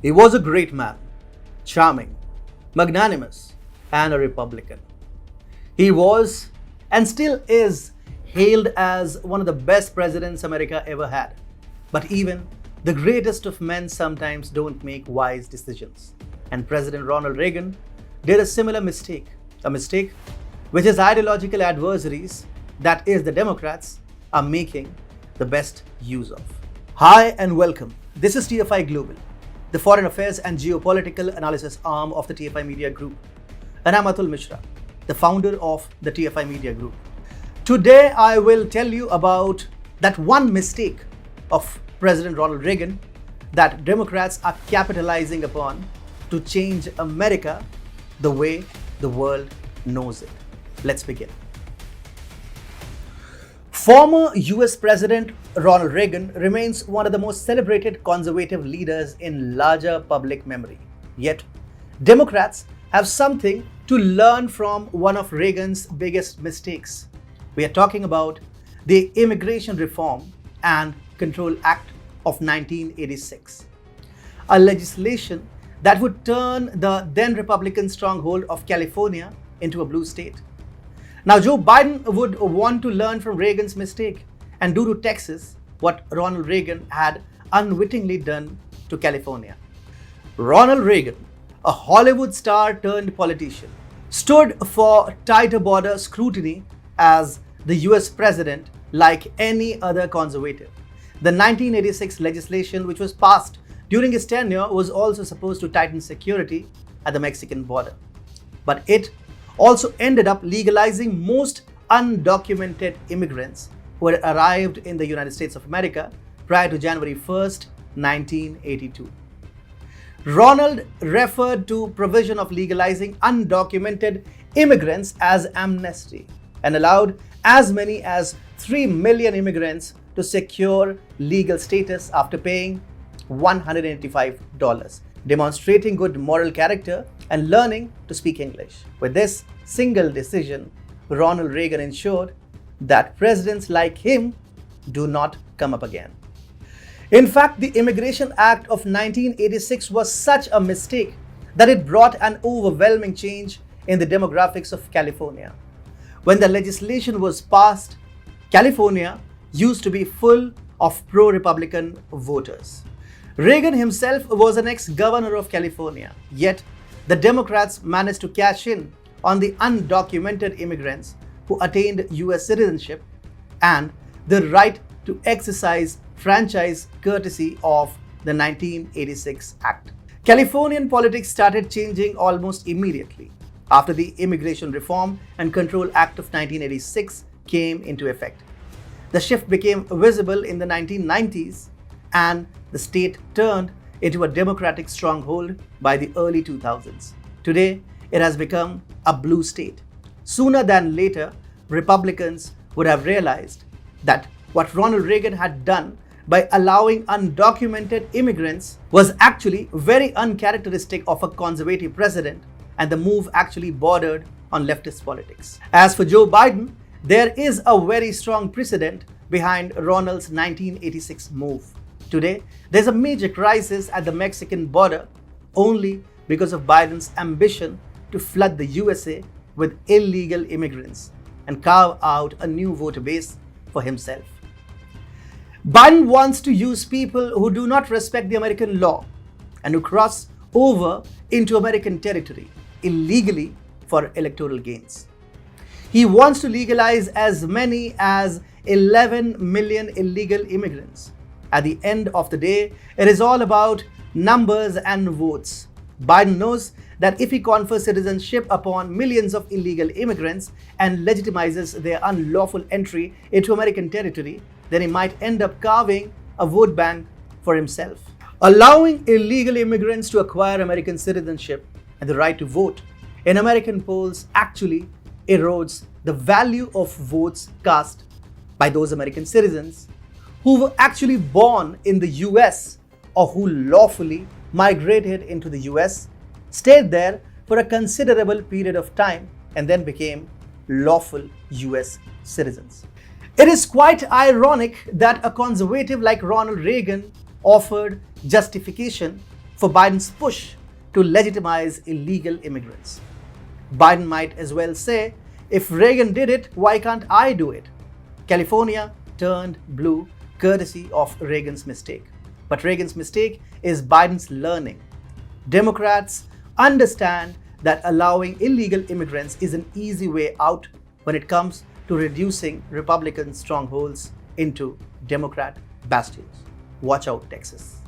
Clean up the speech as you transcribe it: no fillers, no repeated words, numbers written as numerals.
He was a great man, charming, magnanimous, and a Republican. He was and still is hailed as one of the best presidents America ever had. But even the greatest of men sometimes don't make wise decisions. And President Ronald Reagan did a similar mistake, a mistake which his ideological adversaries, that is the Democrats, are making the best use of. Hi and welcome. This is TFI Global, the foreign affairs and geopolitical analysis arm of the TFI Media Group. And I'm Atul Mishra, the founder of the TFI Media Group. Today I will tell you about that one mistake of President Ronald Reagan that Democrats are capitalizing upon to change America the way the world knows it. Let's begin. Former US President Ronald Reagan remains one of the most celebrated conservative leaders in larger public memory. Yet, Democrats have something to learn from one of Reagan's biggest mistakes. We are talking about the Immigration Reform and Control Act of 1986, a legislation that would turn the then Republican stronghold of California into a blue state. Now, Joe Biden would want to learn from Reagan's mistake and do to Texas what Ronald Reagan had unwittingly done to California. Ronald Reagan, a Hollywood star turned politician, stood for tighter border scrutiny as the US president like any other conservative. The 1986 legislation, which was passed during his tenure, was also supposed to tighten security at the Mexican border. But it also ended up legalizing most undocumented immigrants who had arrived in the United States of America prior to January 1st, 1982. Ronald referred to provision of legalizing undocumented immigrants as amnesty and allowed as many as 3 million immigrants to secure legal status after paying $185, demonstrating good moral character and learning to speak English. With this single decision, Ronald Reagan ensured that presidents like him do not come up again. In fact, the Immigration Act of 1986 was such a mistake that it brought an overwhelming change in the demographics of California. When the legislation was passed, California used to be full of pro-Republican voters. Reagan himself was an ex-governor of California, yet the Democrats managed to cash in on the undocumented immigrants who attained US citizenship and the right to exercise franchise courtesy of the 1986 Act. Californian politics started changing almost immediately after the Immigration Reform and Control Act of 1986 came into effect. The shift became visible in the 1990s and the state turned into a Democratic stronghold by the early 2000s. Today, it has become a blue state. Sooner than later, Republicans would have realized that what Ronald Reagan had done by allowing undocumented immigrants was actually very uncharacteristic of a conservative president, and the move actually bordered on leftist politics. As for Joe Biden, there is a very strong precedent behind Ronald's 1986 move. Today, there's a major crisis at the Mexican border only because of Biden's ambition to flood the USA with illegal immigrants and carve out a new voter base for himself. Biden wants to use people who do not respect the American law and who cross over into American territory illegally for electoral gains. He wants to legalize as many as 11 million illegal immigrants. At the end of the day, it is all about numbers and votes. Biden knows that if he confers citizenship upon millions of illegal immigrants and legitimizes their unlawful entry into American territory, then he might end up carving a vote bank for himself. Allowing illegal immigrants to acquire American citizenship and the right to vote in American polls actually erodes the value of votes cast by those American citizens who were actually born in the US or who lawfully migrated into the US, stayed there for a considerable period of time, and then became lawful US citizens. It is quite ironic that a conservative like Ronald Reagan offered justification for Biden's push to legitimize illegal immigrants. Biden might as well say, if Reagan did it, why can't I do it? California turned blue courtesy of Reagan's mistake. But Reagan's mistake is Biden's learning. Democrats understand that allowing illegal immigrants is an easy way out when it comes to reducing Republican strongholds into Democrat bastions. Watch out, Texas.